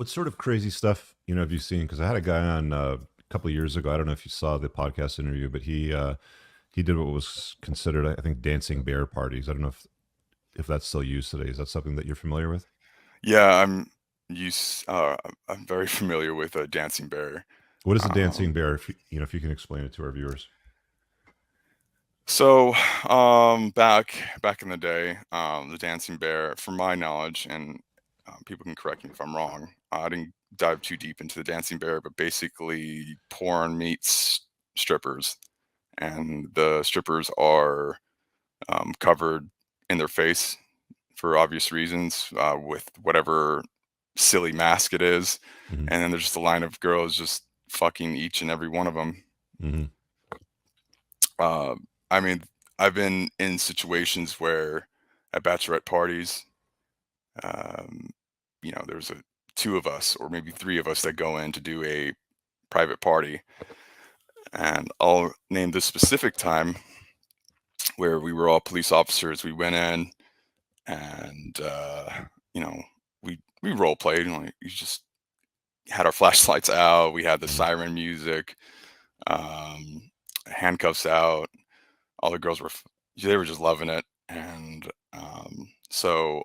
What sort of crazy stuff have you seen? Because I had a guy on a couple of years ago. I don't know if you saw the podcast interview, but he did what was considered, I think, dancing bear parties. I don't know if that's still used today. Is that something that you're familiar with? Yeah, used I'm very familiar with a dancing bear. What is a dancing Um, bear? If you can explain it to our viewers. so back in the day, the dancing bear, from my knowledge, and people can correct me if I'm wrong. I didn't dive too deep into the dancing bear, but basically, porn meets strippers, and the strippers are covered in their face for obvious reasons, with whatever silly mask it is, Hmm. and then there's just a line of girls just fucking each and every one of them. Hmm. Uh, I mean, I've been in situations where at bachelorette parties, um, there's two of us or maybe three of us that go in to do a private party, and I'll name this specific time where we were all police officers. We went in and you know we role played. You just had our flashlights out. We had the Hmm. siren music, um, handcuffs out. All the girls they were just loving it, and so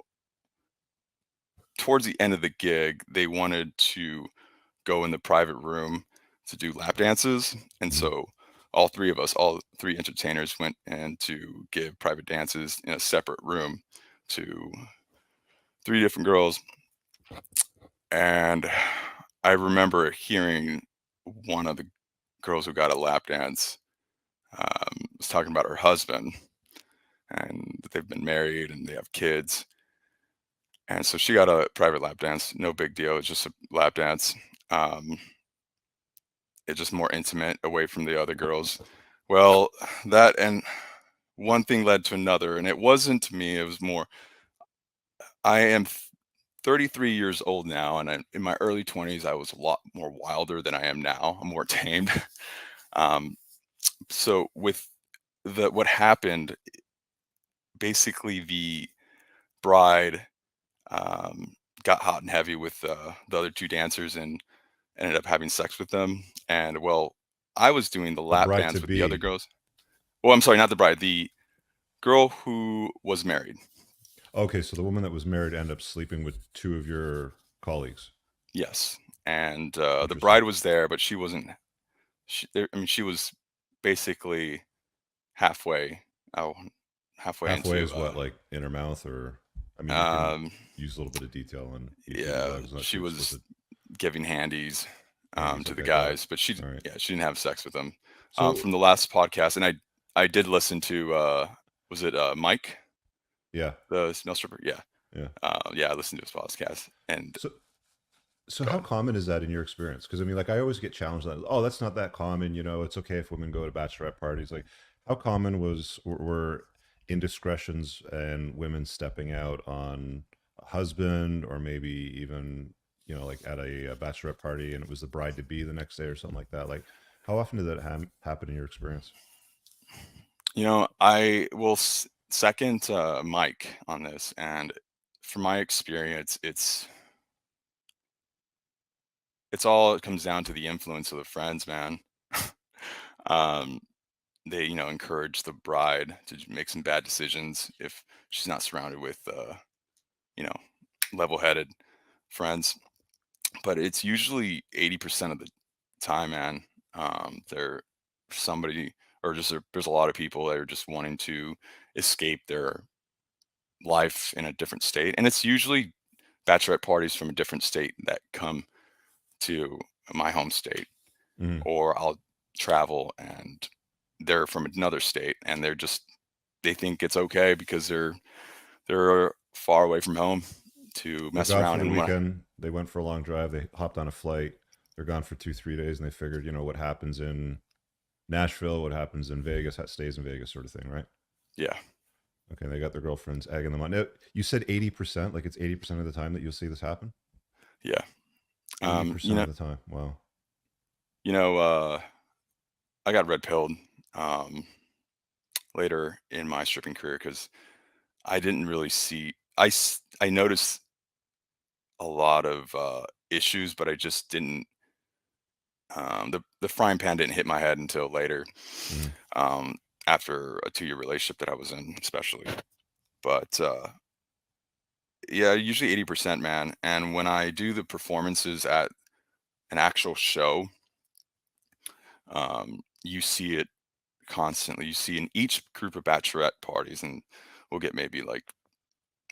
towards the end of the gig, they wanted to go in the private room to do lap dances, and Hmm. so all three entertainers, went in to give private dances in a separate room to three different girls. And I remember hearing one of the girls who got a lap dance was talking about her husband, and that they've been married and they have kids. And so she got a private lap dance, no big deal. It's just a lap dance. Um, it's just more intimate away from the other girls. Well, that and one thing led to another, and it wasn't me. It was more. I am 33 years old now, and in my early 20s, I was a lot more wilder than I am now. I'm more tamed. um, so with the what happened, basically the bride um, got hot and heavy with the other two dancers and ended up having sex with them. And well, I was doing the The lap bride to dance with the other be. girls. Well, I'm sorry, not the bride, the girl who was married. Okay, so the woman that was married ended up sleeping with two of your colleagues. Yes, and the Interesting. bride was there, but she wasn't. I mean, she was basically halfway. Oh, halfway Halfway into. is what, like in her mouth, or I mean, you can Um, use a little bit of detail on YouTube as yeah, long as it's not she too was explicit. giving handies Handies, to the okay, got it. guys, but All right. she didn't have sex with them. So From the last podcast, and I did listen to was it Mike, yeah, the smell stripper? Yeah, yeah. yeah, I listened to his podcast. And So so go how ahead. common is that in your experience? Because I mean, like I always get challenged on, oh, that's not that common. It's okay if women go to bachelorette parties. Like, how common were indiscretions and women stepping out on a husband, or maybe even like at a bachelorette party, and it was the bride to be the next day or something like that. Like, how often did that happen in your experience? I will second Mike on this, and from my experience, it comes down to the influence of the friends, man. um, they encourage the bride to make some bad decisions if she's not surrounded with you know level-headed friends. But it's usually 80% of the time, man. They're somebody, or just there's a lot of people that are just wanting to escape their life in a different state, and it's usually bachelorette parties from a different state that come to my home state, Hmm. or I'll travel and they're from another state, and they think it's okay because they're far away from home to They're mess gone around. for the And when weekend. They went for a long drive. They hopped on a flight. They're gone for 2, 3 days, and they figured, what happens in Nashville, what happens in Vegas, that stays in Vegas, sort of thing, right? Yeah, Okay, they got their girlfriends egging them on. Now, you said 80%, like it's 80% of the time that you'll see this happen? yeah. Eighty um you percent know of the time. Wow. you know I got red pilled um later in my stripping career because I didn't really see I noticed a lot of issues, but I just didn't. The frying pan didn't hit my head until later, Mhm. um, after a 2-year relationship that I was in, especially. But yeah, usually 80%, man. And when I do the performances at an actual show, you see it constantly. You see in each group of bachelorette parties, and we'll get maybe like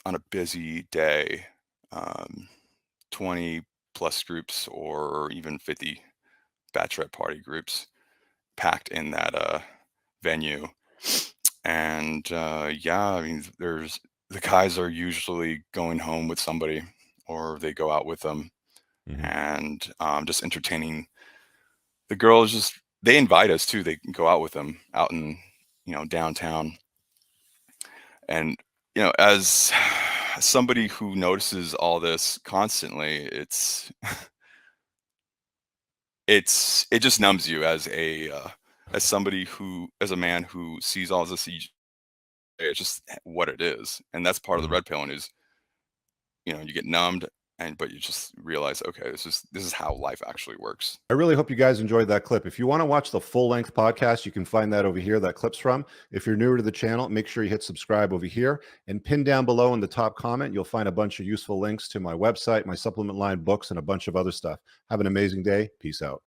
on a busy day, um, 20 plus groups or even 50 bachelorette party groups packed in that venue. And yeah, I mean, there's the guys are usually going home with somebody, or they go out with them, Mhm. and just entertaining the girls. Just they invite us too. They can go out with them out in downtown. And as somebody who notices all this constantly, it just numbs you as somebody who as a man who sees all this. It's just what it is, and that's part of the Mhm. red pill. And is you get numbed, but you just realize, okay, this is how life actually works. I really hope you guys enjoyed that clip. If you want to watch the full length podcast, you can find that over here, that clip's from. If you're newer to the channel, make sure you hit subscribe over here and pin down below in the top comment. You'll find a bunch of useful links to my website, my supplement line books, and a bunch of other stuff. Have an amazing day. Peace out.